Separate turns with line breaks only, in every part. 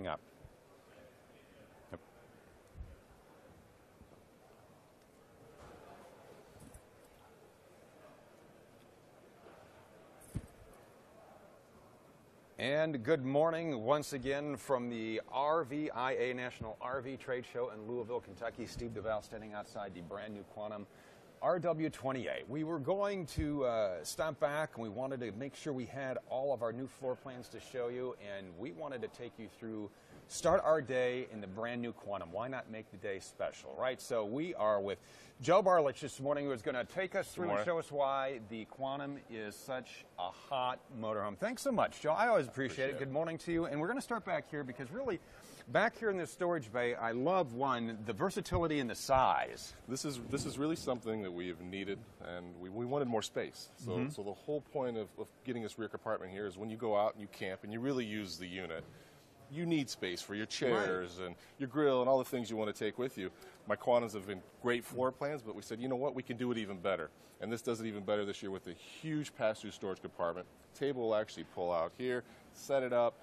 Hang up. Yep. And good morning once again from the RVIA National RV Trade Show in Louisville, Kentucky. Steve DeVal standing outside the brand new Quantum RW28. We were going to stop back and we wanted to make sure we had all of our new floor plans to show you, and we wanted to take you through, start our day in the brand new Quantum. Why not make the day special, right? So we are with Joe Barlich this morning, who is going to take us through and show us why the Quantum is such a hot motorhome. Thanks so much, Joe. I always appreciate it. Good morning to you. And we're going to start back here because really, back here in this storage bay, I love, one, the versatility and the size.
This is really something that we have needed, and we wanted more space. So, so the whole point of getting this rear compartment here is when you go out and you camp and you really use the unit, you need space for your chairs and your grill and all the things you want to take with you. My Quantums have been great floor plans, but we said, you know what, we can do it even better. And this does it even better this year with a huge pass-through storage compartment. Table will actually pull out here, set it up,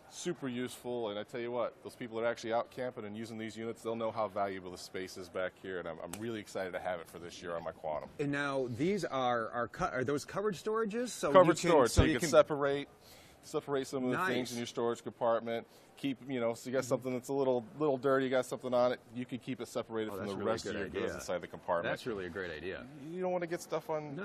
super useful. And I tell you what, those people that are actually out camping and using these units, they'll know how valuable the space is back here, and I'm really excited to have it for this year on my Quantum.
And now these are those covered storages? So
covered storage, so you can separate some of the things in your storage compartment. Keep, you know, so you got something that's a little dirty, you got something on it, you can keep it separated from the rest of your goods inside the compartment.
That's really a great idea.
You don't want to get stuff on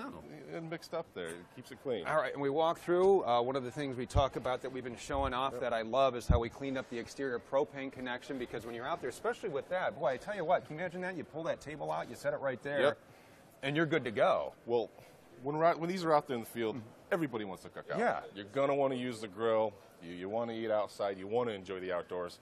and mixed up there. It keeps it clean.
All right, and we walk through. One of the things we talk about that we've been showing off that I love is how we cleaned up the exterior propane connection, because when you're out there, especially with that, boy, I tell you what, can you imagine that? You pull that table out, you set it right there, and you're good to go.
Well, when these are out there in the field, everybody wants to cook out.
Yeah.
You're going to want to use the grill. You want to eat outside. You want to enjoy the outdoors.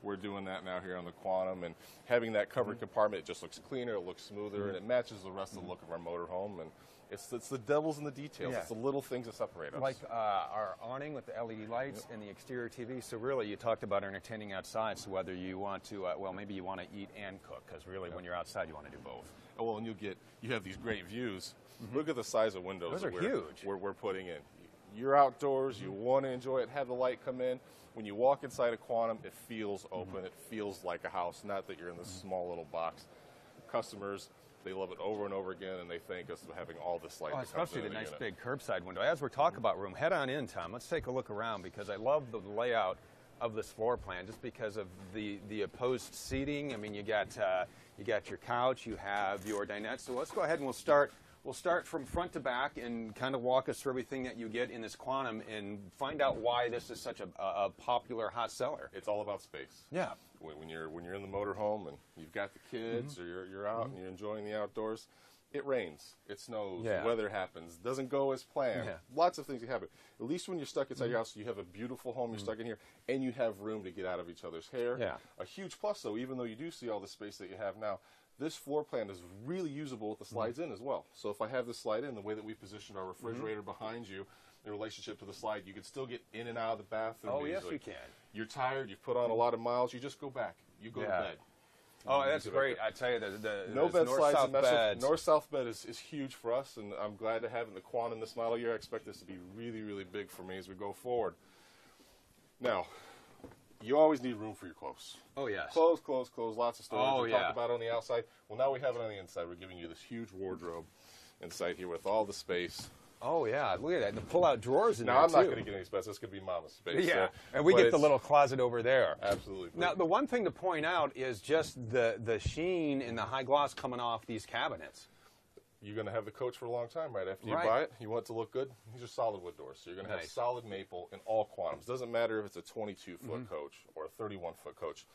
We're doing that now here on the Quantum, and having that covered compartment, it just looks cleaner, it looks smoother, and it matches the rest of the look of our motorhome. And it's the devil's in the details. It's the little things that separate us.
Like our awning with the LED lights and the exterior TV. So really, you talked about entertaining outside. So whether you want to, well, maybe you want to eat and cook, because really, when you're outside, you want to do both.
Oh, well, and you have these great views. Look at the size of windows.
Those are huge.
We're putting in. You're outdoors, you want to enjoy it, have the light come in. When you walk inside a Quantum, it feels open, it feels like a house, not that you're in this small little box. Customers, they love it over and over again, and they thank us for having all this light.
Especially the nice big curbside window. As we're talking about room, head on in, Tom. Let's take a look around, because I love the layout of this floor plan just because of the opposed seating. I mean, you got your couch, you have your dinette. So let's go ahead and we'll start from front to back and kind of walk us through everything that you get in this Quantum and find out why this is such a popular hot seller.
It's all about space.
Yeah.
When you're in the motorhome and you've got the kids or you're out and you're enjoying the outdoors, it rains, it snows, the weather happens, doesn't go as planned. Lots of things can happen. At least when you're stuck inside your house, you have a beautiful home, you're stuck in here, and you have room to get out of each other's hair. A huge plus, though, even though you do see all the space that you have now, this floor plan is really usable with the slides in as well. So if I have this slide in, the way that we positioned our refrigerator behind you, in relationship to the slide, you can still get in and out of the bathroom easily.
Yes, you can.
You're tired, you've put on a lot of miles, you just go back. You go to bed.
Oh, that's great. I tell you, the
no bed slides
beds.
North-south bed is huge for us, and I'm glad to have it in the Quantum this model year. I expect this to be really, really big for me as we go forward. Now, you always need room for your clothes.
Oh, yes.
Clothes, lots of storage. We talked about on the outside. Well, now we have it on the inside. We're giving you this huge wardrobe inside here with all the space.
Oh, yeah. Look at that. The pull-out drawers in there,
Now, I'm not going to get any space. This could be Mama's space.
Yeah, and we get the little closet over there.
Absolutely.
Now, the one thing to point out is just the sheen and the high gloss coming off these cabinets.
You're going to have the coach for a long time, right? After you buy it, you want it to look good. These are solid wood doors. So you're going to have solid maple in all Quantums. Doesn't matter if it's a 22-foot coach or a 31-foot coach.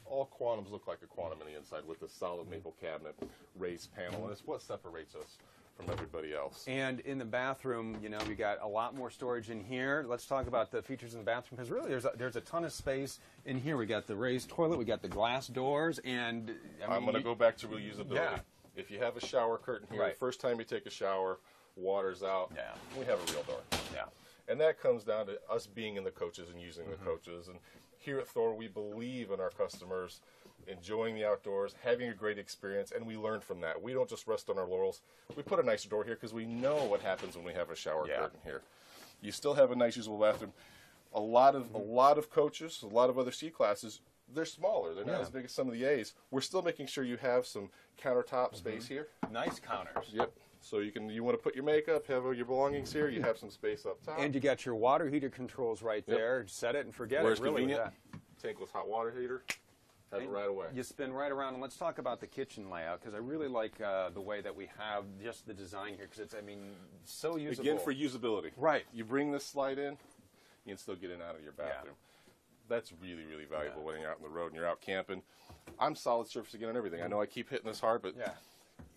All Quantums look like a Quantum on the inside with a solid maple cabinet, raised panel, and it's what separates us from everybody else.
And in the bathroom, you know, we got a lot more storage in here. Let's talk about the features in the bathroom, because really there's a ton of space in here. We got the raised toilet, we got the glass doors, and
I'm going to go back to reusability. If you have a shower curtain here, the first time you take a shower, water's out, we have a real door. And that comes down to us being in the coaches and using the coaches. And here at Thor, we believe in our customers enjoying the outdoors, having a great experience, and we learn from that. We don't just rest on our laurels. We put a nice door here because we know what happens when we have a shower curtain here. You still have a nice usable bathroom. A lot of coaches, a lot of other C classes, they're smaller. They're not as big as some of the A's. We're still making sure you have some countertop space here.
Nice counters.
Yep. So you want to put your makeup, have your belongings here. You have some space up top.
And you got your water heater controls right there. Set it and forget
Where's
it. Really,
convenient. Tankless hot water heater. Have it right away.
You spin right around, and let's talk about the kitchen layout, because I really like the way that we have just the design here, because it's, I mean, so usable.
Again, for usability.
Right.
You bring this slide in, you can still get in and out of your bathroom. That's really, really valuable when you're out on the road and you're out camping. I'm solid surface again on everything. I know I keep hitting this hard, but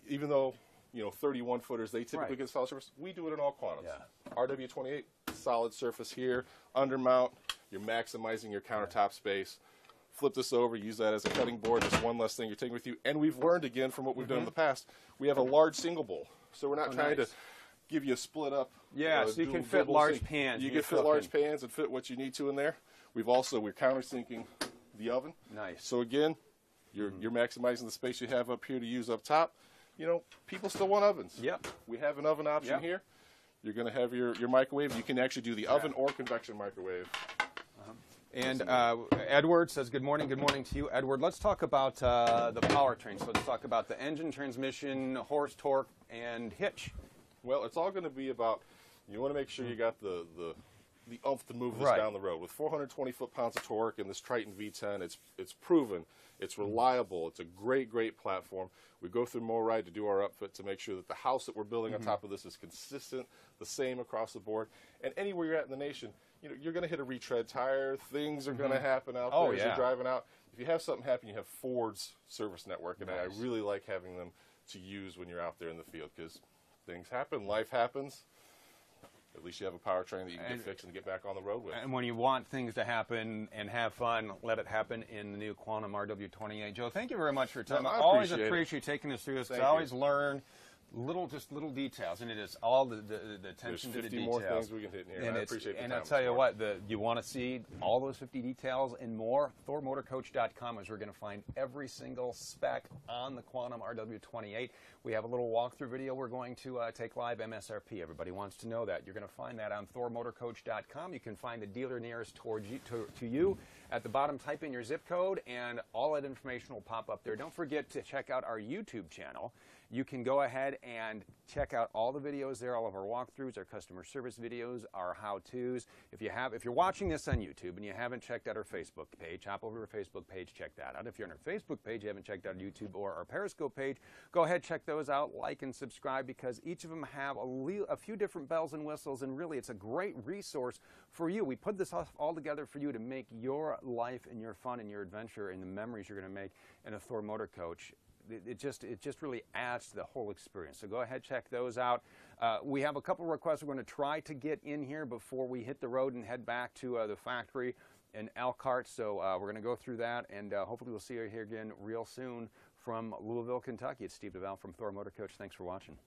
even though, 31-footers, they typically get solid surface, we do it in all quantums. RW28, solid surface here, undermount, you're maximizing your countertop space. Flip this over, use that as a cutting board, just one less thing you're taking with you. And we've learned again from what we've done in the past, we have a large single bowl. So we're not trying to give you a split up.
So you can fit large pans.
You can fit large pans and fit what you need to in there. We're countersinking the oven.
Nice.
So again, you're maximizing the space you have up here to use up top. People still want ovens.
Yep.
We have an oven option here. You're going to have your microwave. You can actually do the oven or convection microwave.
And Edward says, good morning to you, Edward. Let's talk about the powertrain. So let's talk about the engine, transmission, horse, torque, and hitch.
Well, it's all going to be about, you want to make sure you got the oomph to move this down the road. With 420 foot-pounds of torque and this Triton V10, it's proven, it's reliable, it's a great platform. We go through MoRide to do our upfit to make sure that the house that we're building on top of this is consistent, the same across the board. And anywhere you're at in the nation, you're going to hit a retread tire. Things are going to happen out there as you're driving out. If you have something happen, you have Ford's service network, and I really like having them to use when you're out there in the field, because things happen, life happens. At least you have a powertrain that you can get fixed and get back on the road with.
And when you want things to happen and have fun, let it happen in the new Quantum RW28. Joe, thank you very much for your time. I always appreciate taking us through this, because I always learn little details, and it is all the attention to the details.
There's 50 more things we can hit in here, and I appreciate the time.
And I'll tell you what, you want to see all those 50 details and more, ThorMotorCoach.com is where you're going to find every single spec on the Quantum RW28. We have a little walkthrough video we're going to take live, MSRP. Everybody wants to know that. You're going to find that on ThorMotorCoach.com. You can find the dealer nearest to you. At the bottom, type in your zip code, and all that information will pop up there. Don't forget to check out our YouTube channel. You can go ahead and check out all the videos there, all of our walkthroughs, our customer service videos, our how-tos. If you're watching this on YouTube and you haven't checked out our Facebook page, hop over to our Facebook page, check that out. If you're on our Facebook page, you haven't checked out YouTube or our Periscope page, go ahead, check those out, like and subscribe, because each of them have a few different bells and whistles, and really it's a great resource for you. We put this all together for you to make your life and your fun and your adventure and the memories you're going to make in a Thor Motor Coach. It just really adds to the whole experience. So go ahead, check those out. We have a couple of requests we're going to try to get in here before we hit the road and head back to the factory in Elkhart. So we're going to go through that, and hopefully we'll see you here again real soon from Louisville, Kentucky. It's Steve DeVal from Thor Motor Coach. Thanks for watching.